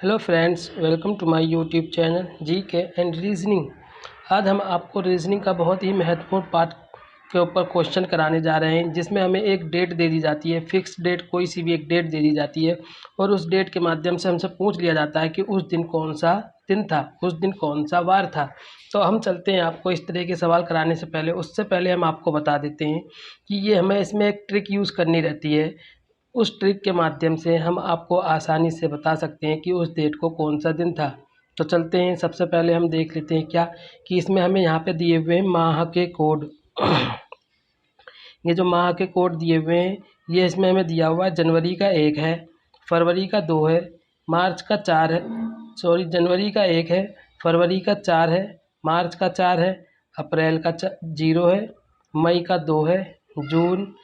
Hello friends, welcome to my YouTube channel GK and reasoning. आज हम आपको reasoning का बहुत ही महत्वपूर्ण पार्ट के ऊपर क्वेश्चन कराने जा रहे हैं, जिसमें हमें एक डेट दे दी जाती है, फिक्स डेट, कोई सी भी एक डेट दे दी जाती है और उस डेट के माध्यम से हमसे पूछ लिया जाता है कि उस दिन कौन सा दिन था, उस दिन कौन सा वार था। तो हम चलते हैं आपको इस तरह के सवाल कराने से पहले, उससे पहले हम आपको बता देते हैं कि ये हमें इसमें एक ट्रिक यूज़ करनी रहती है। उस ट्रिक के माध्यम से हम आपको आसानी से बता सकते हैं कि उस डेट को कौन सा दिन था। तो चलते हैं, सबसे पहले हम देख लेते हैं क्या कि इसमें हमें यहाँ पे दिए हुए हैं माह के कोड। ये जो माह के कोड दिए हुए हैं, ये इसमें हमें दिया हुआ है जनवरी का 1 है, फरवरी का 2 है, मार्च का 4 है, जनवरी का 1 है, फरवरी का 4 है, मार्च का 4 है, अप्रैल का 0 है, मई का 2 है, जून,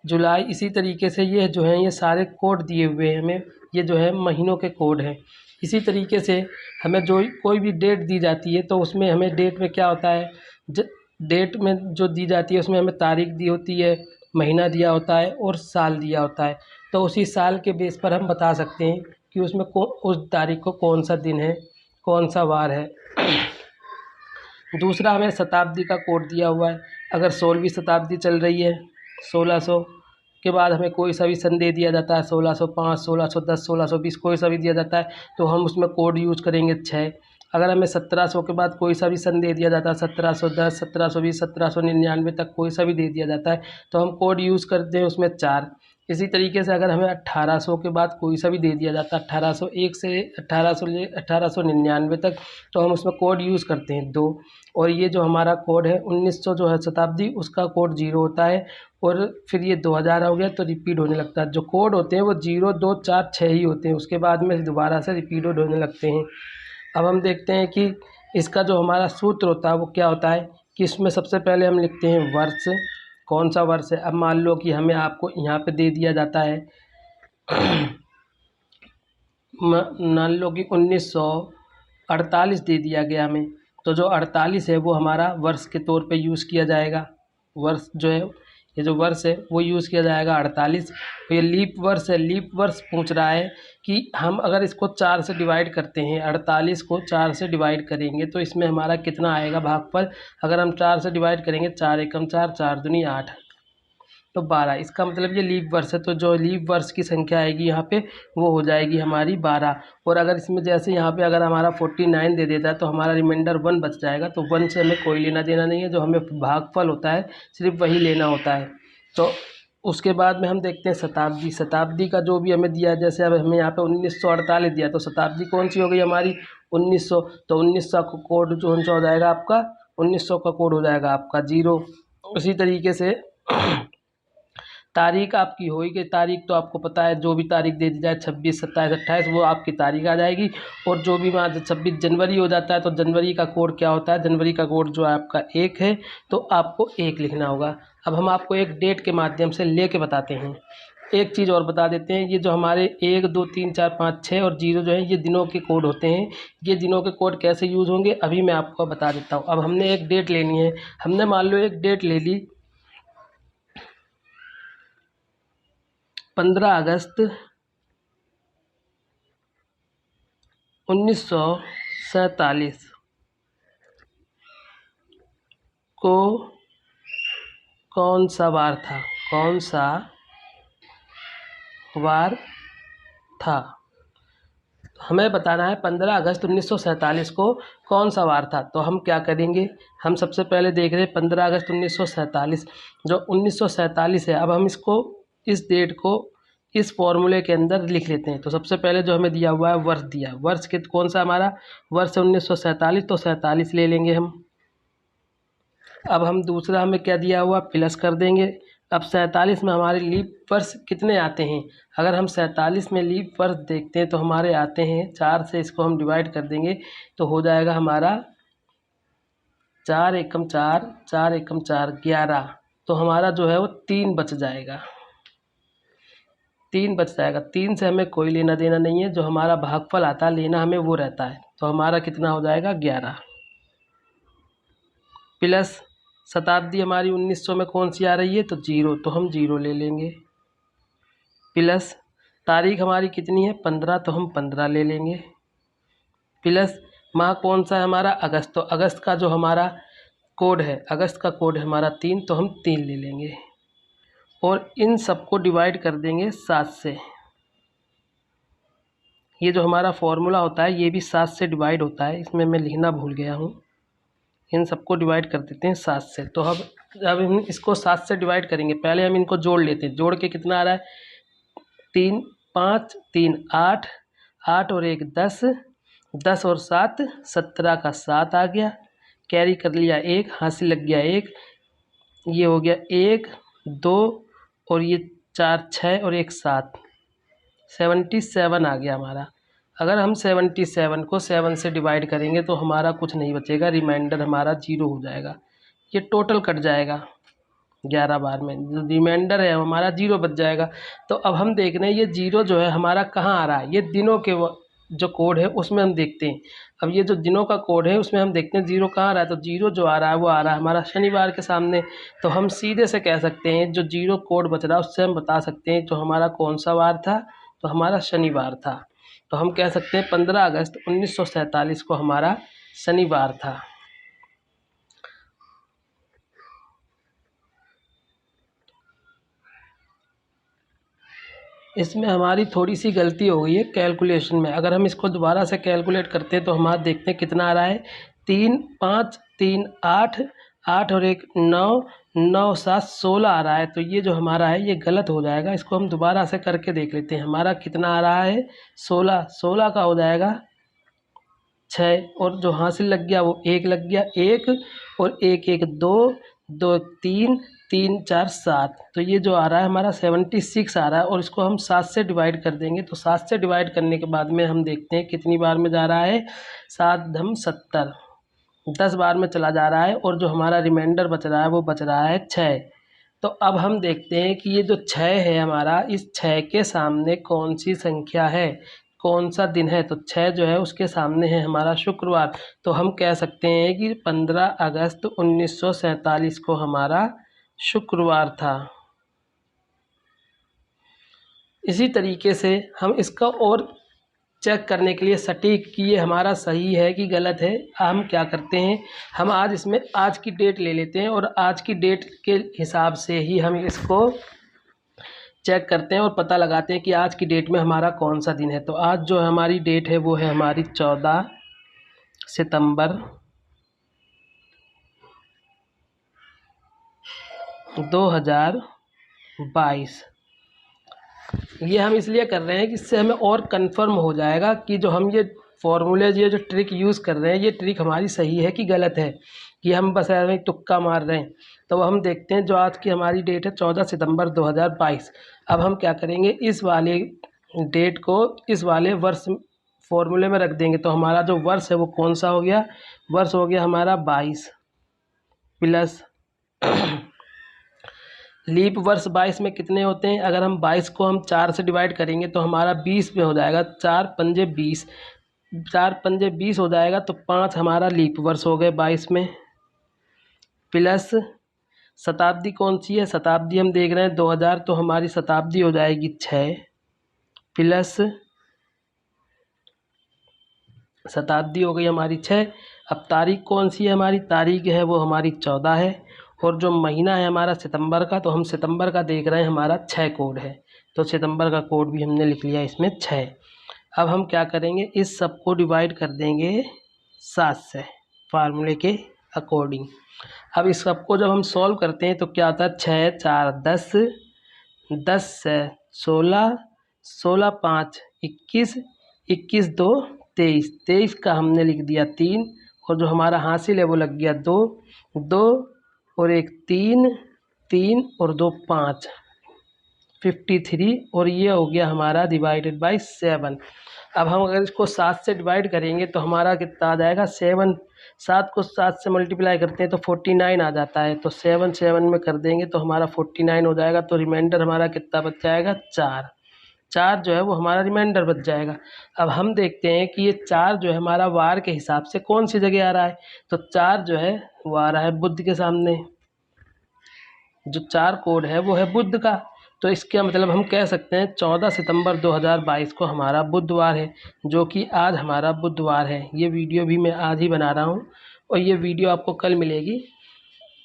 जुलाई, इसी तरीके से ये जो है ये सारे कोड दिए हुए हैं हमें। ये जो है महीनों के कोड हैं। इसी तरीके से हमें जो कोई भी डेट दी जाती है तो उसमें हमें डेट में क्या होता है, डेट में जो दी जाती है उसमें हमें तारीख दी होती है, महीना दिया होता है और साल दिया होता है। तो उसी साल के बेस पर हम बता सकते हैं कि उसमें उस तारीख को कौन सा दिन है, कौन सा वार है। दूसरा, हमें शताब्दी का कोड दिया हुआ है। अगर 16वीं शताब्दी चल रही है, 1600 के बाद हमें कोई सा भी सन दे दिया जाता है, 1605, 1610, 1620, कोई सा भी दिया जाता है तो हम उसमें कोड यूज़ करेंगे 6। अगर हमें 1700 के बाद कोई सा भी सन दे दिया जाता है, 1710, 1720, 1799 तक कोई सा भी दे दिया जाता है तो हम कोड यूज़ करते हैं उसमें 4। इसी तरीके से अगर हमें 1800 के बाद कोई सा भी दे दिया जाता है, 1801 से 1899 तक, तो हम उसमें कोड यूज़ करते हैं 2। और ये जो हमारा कोड है 1900 जो है शताब्दी, उसका कोड 0 होता है। और फिर ये 2000 हो गया तो रिपीट होने लगता है। जो कोड होते हैं वो 0, 2, 4, 6 ही होते हैं, उसके बाद में दोबारा से रिपीट होने लगते हैं। अब हम देखते हैं कि इसका जो हमारा सूत्र होता है वो क्या होता है कि इसमें सबसे पहले हम लिखते हैं वर्ष, कौन सा वर्ष है। अब मान लो कि हमें आपको यहाँ पे दे दिया जाता है मान लो कि 1948 दे दिया गया हमें, तो जो 48 है वो हमारा वर्ष के तौर पे यूज़ किया जाएगा। वर्ष जो है, ये जो वर्ष है वो यूज़ किया जाएगा 48। तो ये लीप वर्ष है, लीप वर्ष पूछ रहा है कि हम अगर इसको 4 से डिवाइड करते हैं, 48 को 4 से डिवाइड करेंगे तो इसमें हमारा कितना आएगा भागफल। अगर हम 4 से डिवाइड करेंगे, 4 एकम 4, 4 दूनी 8, तो 12। इसका मतलब ये लीप वर्ष है, तो जो लीप वर्ष की संख्या आएगी यहाँ पे वो हो जाएगी हमारी 12। और अगर इसमें जैसे यहाँ पे अगर हमारा 49 दे देता है तो हमारा रिमाइंडर 1 बच जाएगा। तो 1 से हमें कोई लेना देना नहीं है, जो हमें भागफल होता है सिर्फ वही लेना होता है। तो उसके बाद में हम देखते हैं शताब्दी। शताब्दी का जो भी हमें दिया है, जैसे अब हमें यहाँ पे 1948 दिया, तो शताब्दी कौन सी हो गई हमारी 1900। तो 1900 का कोड जो हो जाएगा आपका, 1900 का कोड हो जाएगा आपका 0। उसी तरीके से तारीख आपकी होगी, तारीख तो आपको पता है, जो भी तारीख दे दी जाए 26, 27, 28 वो आपकी तारीख आ जाएगी। और जो भी मान 26 जनवरी हो जाता है तो जनवरी का कोड क्या होता है, जनवरी का कोड जो है आपका 1 है, तो आपको 1 लिखना होगा। अब हम आपको एक डेट के माध्यम से ले कर बताते हैं। एक चीज़ और बता देते हैं, ये जो हमारे 1, 2, 3, 4, 5, 6 और 0 जो है ये दिनों के कोड होते हैं। ये दिनों के कोड कैसे यूज़ होंगे अभी मैं आपको बता देता हूँ। अब हमने एक डेट लेनी है, हमने मान लो एक डेट ले ली 15 अगस्त 1947 को कौन सा वार था, कौन सा वार था। हमें बताना है 15 अगस्त 1947 को कौन सा वार था। तो हम क्या करेंगे, हम सबसे पहले देख रहे हैं 15 अगस्त 1947, जो 1947 है। अब हम इसको, इस डेट को इस फॉर्मूले के अंदर लिख लेते हैं। तो सबसे पहले जो हमें दिया हुआ है वर्ष दिया, वर्ष के कौन सा हमारा वर्ष 1947, तो 47 ले लेंगे हम। अब हम दूसरा हमें क्या दिया हुआ प्लस कर देंगे। अब 47 में हमारे लीप वर्ष कितने आते हैं, अगर हम 47 में लीप वर्ष देखते हैं तो हमारे आते हैं 4 से इसको हम डिवाइड कर देंगे तो हो जाएगा हमारा 4 एकम 4, 4 एकम 4, 11। तो हमारा जो है वो 3 बच जाएगा, 3 बच जाएगा। 3 से हमें कोई लेना देना नहीं है, जो हमारा भागफल आता है लेना हमें वो रहता है। तो हमारा कितना हो जाएगा 11 प्लस शताब्दी हमारी 1900 में कौन सी आ रही है, तो 0, तो हम 0 ले लेंगे। प्लस तारीख हमारी कितनी है 15, तो हम 15 ले लेंगे। प्लस माह कौन सा है हमारा, अगस्त, तो अगस्त का जो हमारा कोड है, अगस्त का कोड है हमारा 3, तो हम 3 ले लेंगे और इन सबको डिवाइड कर देंगे 7 से। ये जो हमारा फॉर्मूला होता है ये भी 7 से डिवाइड होता है, इसमें मैं लिखना भूल गया हूँ। इन सबको डिवाइड कर देते हैं 7 से। तो अब हम इसको 7 से डिवाइड करेंगे, पहले हम इनको जोड़ लेते हैं। जोड़ के कितना आ रहा है, 3 5 3 8, 8 और 1 10, 10 और 7 17 का 7 आ गया, कैरी कर लिया 1, हासिल लग गया 1, ये हो गया 1 2 और ये 4 6 और 1 7, 77 आ गया हमारा। अगर हम 77 को 7 से डिवाइड करेंगे तो हमारा कुछ नहीं बचेगा, रिमाइंडर हमारा 0 हो जाएगा, ये टोटल कट जाएगा 11 बार में, जो रिमाइंडर है हमारा 0 बच जाएगा। तो अब हम देख रहे हैं ये 0 जो है हमारा कहाँ आ रहा है, ये दिनों के जो कोड है उसमें हम देखते हैं। अब ये जो दिनों का कोड है उसमें हम देखते हैं 0 कहाँ आ रहा है, तो 0 जो आ रहा है वो आ रहा है हमारा शनिवार के सामने। तो हम सीधे से कह सकते हैं जो 0 कोड बच रहा है उससे हम बता सकते हैं जो हमारा कौन सा वार था, तो हमारा शनिवार था। तो हम कह सकते हैं 15 अगस्त 1947 को हमारा शनिवार था। इसमें हमारी थोड़ी सी गलती हो गई है कैलकुलेशन में। अगर हम इसको दोबारा से कैलकुलेट करते हैं तो हमारा देखते हैं कितना आ रहा है, 3 5 3 8, 8 और 1 9, 9 7 16 आ रहा है। तो ये जो हमारा है ये गलत हो जाएगा, इसको हम दोबारा से करके देख लेते हैं। हमारा कितना आ रहा है 16, 16 का हो जाएगा 6 और जो हासिल लग गया वो 1 लग गया, 1 और 1 1 2, 2 3 3 4 7, तो ये जो आ रहा है हमारा 76 आ रहा है। और इसको हम 7 से डिवाइड कर देंगे, तो 7 से डिवाइड करने के बाद में हम देखते हैं कितनी बार में जा रहा है, 7 धम 70, 10 बार में चला जा रहा है और जो हमारा रिमाइंडर बच रहा है वो बच रहा है 6। तो अब हम देखते हैं कि ये जो 6 है हमारा, इस 6 के सामने कौन सी संख्या है, कौन सा दिन है, तो 6 जो है उसके सामने है हमारा शुक्रवार। तो हम कह सकते हैं कि 15 अगस्त 1947 को हमारा शुक्रवार था। इसी तरीके से हम इसका और चेक करने के लिए सटीक कि ये हमारा सही है कि गलत है, हम क्या करते हैं, हम आज इसमें आज की डेट ले लेते हैं और आज की डेट के हिसाब से ही हम इसको चेक करते हैं और पता लगाते हैं कि आज की डेट में हमारा कौन सा दिन है। तो आज जो हमारी डेट है वो है हमारी 14 सितंबर 2022। ये हम इसलिए कर रहे हैं कि इससे हमें और कंफर्म हो जाएगा कि जो हम ये फॉर्मूले, ये जो ट्रिक यूज़ कर रहे हैं ये ट्रिक हमारी सही है कि गलत है, कि हम बस ऐसे तुक्का मार रहे हैं। तो हम देखते हैं जो आज की हमारी डेट है 14 सितंबर 2022। अब हम क्या करेंगे, इस वाले डेट को इस वाले वर्ष फॉर्मूले में रख देंगे। तो हमारा जो वर्ष है वो कौन सा हो गया, वर्ष हो गया हमारा 22 प्लस लीप वर्ष 22 में कितने होते हैं, अगर हम 22 को हम 4 से डिवाइड करेंगे तो हमारा 20 में हो जाएगा, 4 पंजे 20, 4 पंजे 20 हो जाएगा, तो 5 हमारा लीप वर्ष हो गए 22 में। प्लस शताब्दी कौन सी है, शताब्दी हम देख रहे हैं 2000, तो हमारी शताब्दी हो जाएगी 6 प्लस शताब्दी हो गई हमारी 6। अब तारीख कौन सी है हमारी, तारीख है वो हमारी 14 है और जो महीना है हमारा सितंबर का, तो हम सितंबर का देख रहे हैं हमारा 6 कोड है, तो सितंबर का कोड भी हमने लिख लिया इसमें 6। अब हम क्या करेंगे, इस सब को डिवाइड कर देंगे 7 से फार्मूले के अकॉर्डिंग। अब इस सब को जब हम सॉल्व करते हैं तो क्या होता है, 6 4 10, 10 से 16, 16 5 21, 21 2 23, 23 का हमने लिख दिया 3 और जो हमारा हासिल है वो लग गया 2, 2 और 1 3, 3 और 2 5, 53 और ये हो गया हमारा डिवाइडेड बाय 7। अब हम अगर इसको 7 से डिवाइड करेंगे तो हमारा कितना आ जाएगा, 7, 7 को 7 से मल्टीप्लाई करते हैं तो 49 आ जाता है, तो 7 7 में कर देंगे तो हमारा 49 हो जाएगा। तो रिमाइंडर हमारा कितना बच जाएगा, 4, 4 जो है वो हमारा रिमाइंडर बच जाएगा। अब हम देखते हैं कि ये 4 जो है हमारा वार के हिसाब से कौन सी जगह आ रहा है, तो 4 जो है वो आ रहा है बुध के सामने, जो 4 कोड है वो है बुध का। तो इसका मतलब हम कह सकते हैं 14 सितंबर 2022 को हमारा बुधवार है, जो कि आज हमारा बुधवार है। ये वीडियो भी मैं आज ही बना रहा हूँ और ये वीडियो आपको कल मिलेगी।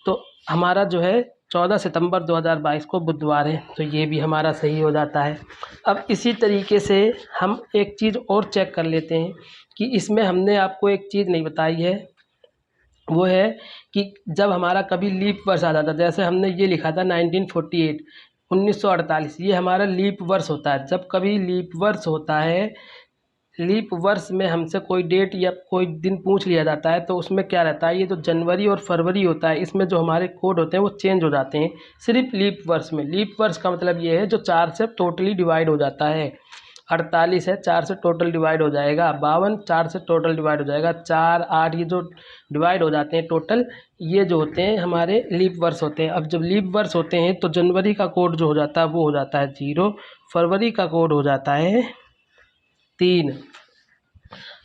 तो हमारा जो है 14 सितंबर 2022 को बुधवार है, तो ये भी हमारा सही हो जाता है। अब इसी तरीके से हम एक चीज़ और चेक कर लेते हैं कि इसमें हमने आपको एक चीज़ नहीं बताई है, वो है कि जब हमारा कभी लीप वर्ष आ जाता है, जैसे हमने ये लिखा था 1948 1948, ये हमारा लीप वर्ष होता है। जब कभी लीप वर्ष होता है, लीप वर्ष में हमसे कोई डेट या कोई दिन पूछ लिया जाता है, तो उसमें क्या रहता है, ये जो जनवरी और फरवरी होता है, इसमें जो हमारे कोड होते हैं वो चेंज हो जाते हैं सिर्फ लीप वर्ष में। लीप वर्ष का मतलब ये है जो 4 से टोटली डिवाइड हो जाता है। 48 है, 4 से टोटल डिवाइड हो जाएगा। 52 4 से टोटल डिवाइड हो जाएगा। 4 8 ये जो डिवाइड हो जाते हैं टोटल, ये जो होते हैं हमारे लीप वर्ष होते हैं। अब जब लीप वर्ष होते हैं तो जनवरी का कोड जो हो जाता है वो हो जाता है 0, फरवरी का कोड हो जाता है 3।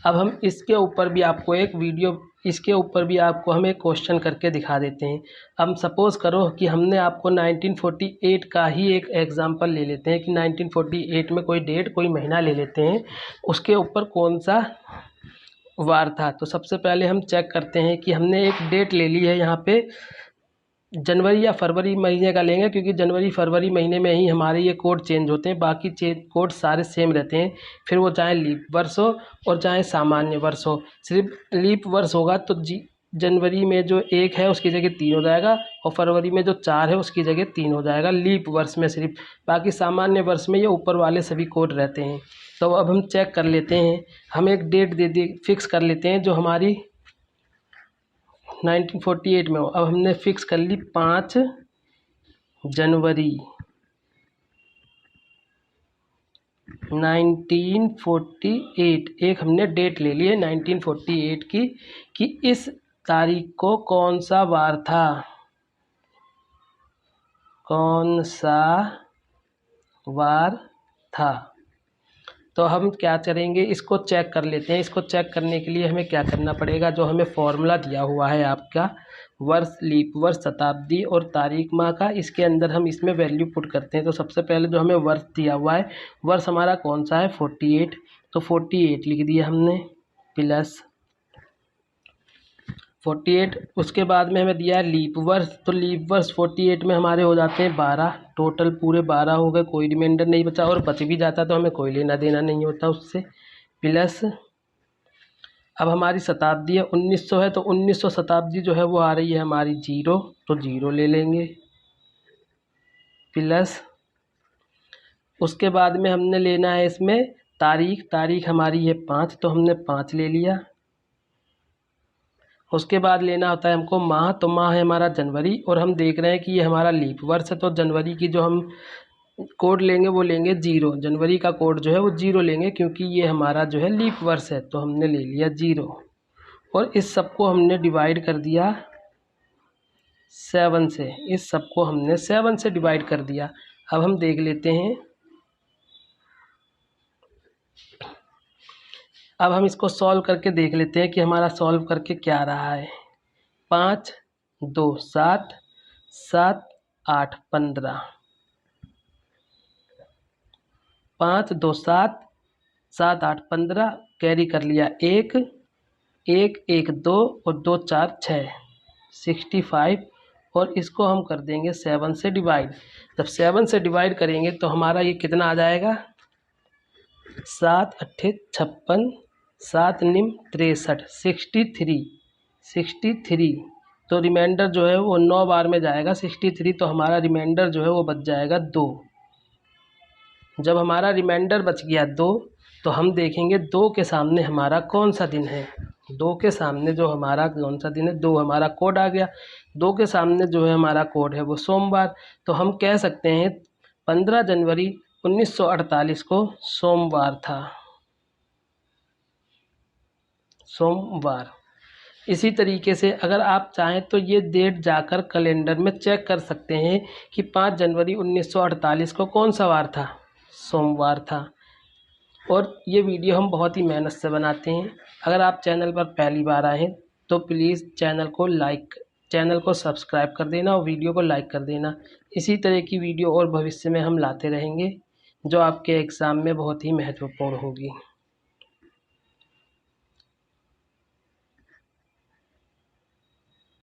अब हम इसके ऊपर भी आपको एक वीडियो, इसके ऊपर भी आपको हम एक क्वेश्चन करके दिखा देते हैं। हम सपोज़ करो कि हमने आपको 1948 का ही एक एग्जांपल ले लेते हैं कि 1948 में कोई डेट कोई महीना ले लेते हैं, उसके ऊपर कौन सा वार था। तो सबसे पहले हम चेक करते हैं कि हमने एक डेट ले ली है, यहाँ पे जनवरी या फरवरी महीने का लेंगे, क्योंकि जनवरी फरवरी महीने में ही हमारे ये कोड चेंज होते हैं, बाकी कोड सारे सेम रहते हैं। फिर वो चाहे लीप वर्ष हो और चाहे सामान्य वर्ष हो। सिर्फ लीप वर्ष होगा तो जनवरी में जो 1 है उसकी जगह 3 हो जाएगा, और फरवरी में जो 4 है उसकी जगह 3 हो जाएगा लीप वर्ष में सिर्फ। बाकी सामान्य वर्ष में ये ऊपर वाले सभी कोड रहते हैं। तो अब हम चेक कर लेते हैं, हम एक डेट दे दी फिक्स कर लेते हैं जो हमारी 1948 में हो। अब हमने फिक्स कर ली 5 जनवरी 1948। एक हमने डेट ले ली है 1948 की कि इस तारीख को कौन सा वार था, कौन सा वार था। तो हम क्या करेंगे, इसको चेक कर लेते हैं। इसको चेक करने के लिए हमें क्या करना पड़ेगा, जो हमें फॉर्मूला दिया हुआ है आपका वर्ष, लीप वर्ष, शताब्दी और तारीख माह का, इसके अंदर हम इसमें वैल्यू पुट करते हैं। तो सबसे पहले जो हमें वर्ष दिया हुआ है, वर्ष हमारा कौन सा है 48, तो 48 लिख दिया हमने प्लस 48। उसके बाद में हमें दिया है लीप वर्ष, तो लीप वर्ष 48 में हमारे हो जाते हैं 12, टोटल पूरे 12 हो गए, कोई रिमाइंडर नहीं बचा, और बच भी जाता तो हमें कोई लेना देना नहीं होता उससे। प्लस अब हमारी शताब्दी है 1900 है, तो 1900 शताब्दी जो है वो आ रही है हमारी 0, तो 0 ले लेंगे। प्लस उसके बाद में हमने लेना है इसमें तारीख, तारीख हमारी है 5, तो हमने 5 ले लिया। उसके बाद लेना होता है हमको माह, तो माह है हमारा जनवरी, और हम देख रहे हैं कि ये हमारा लीप वर्ष है, तो जनवरी की जो हम कोड लेंगे वो लेंगे 0। जनवरी का कोड जो है वो 0 लेंगे, क्योंकि ये हमारा जो है लीप वर्ष है, तो हमने ले लिया 0। और इस सबको हमने डिवाइड कर दिया 7 से, इस सबको हमने 7 से डिवाइड कर दिया। अब हम देख लेते हैं, अब हम इसको सॉल्व करके देख लेते हैं कि हमारा सॉल्व करके क्या रहा है। 5 2 7 7 8 15, 5 2 7 7 8 15, कैरी कर लिया 1 1 1 2 और 2 4 6 65, और इसको हम कर देंगे 7 से डिवाइड। जब 7 से डिवाइड करेंगे तो हमारा ये कितना आ जाएगा, 7 8 56 7 9 63 63। तो रिमाइंडर जो है वो 9 बार में जाएगा 63, तो हमारा रिमाइंडर जो है वो बच जाएगा 2। जब हमारा रिमाइंडर बच गया 2, तो हम देखेंगे 2 के सामने हमारा कौन सा दिन है। 2 के सामने जो हमारा कौन सा दिन है, 2 हमारा कोड आ गया। 2 के सामने जो है हमारा कोड है वो सोमवार, तो हम कह सकते हैं 15 जनवरी 1948 को सोमवार था, सोमवार। इसी तरीके से अगर आप चाहें तो ये डेट जाकर कैलेंडर में चेक कर सकते हैं कि 5 जनवरी 1948 को कौन सा वार था, सोमवार था। और ये वीडियो हम बहुत ही मेहनत से बनाते हैं। अगर आप चैनल पर पहली बार आए हैं तो प्लीज़ चैनल को लाइक चैनल को सब्सक्राइब कर देना और वीडियो को लाइक कर देना। इसी तरह की वीडियो और भविष्य में हम लाते रहेंगे जो आपके एग्ज़ाम में बहुत ही महत्वपूर्ण होगी।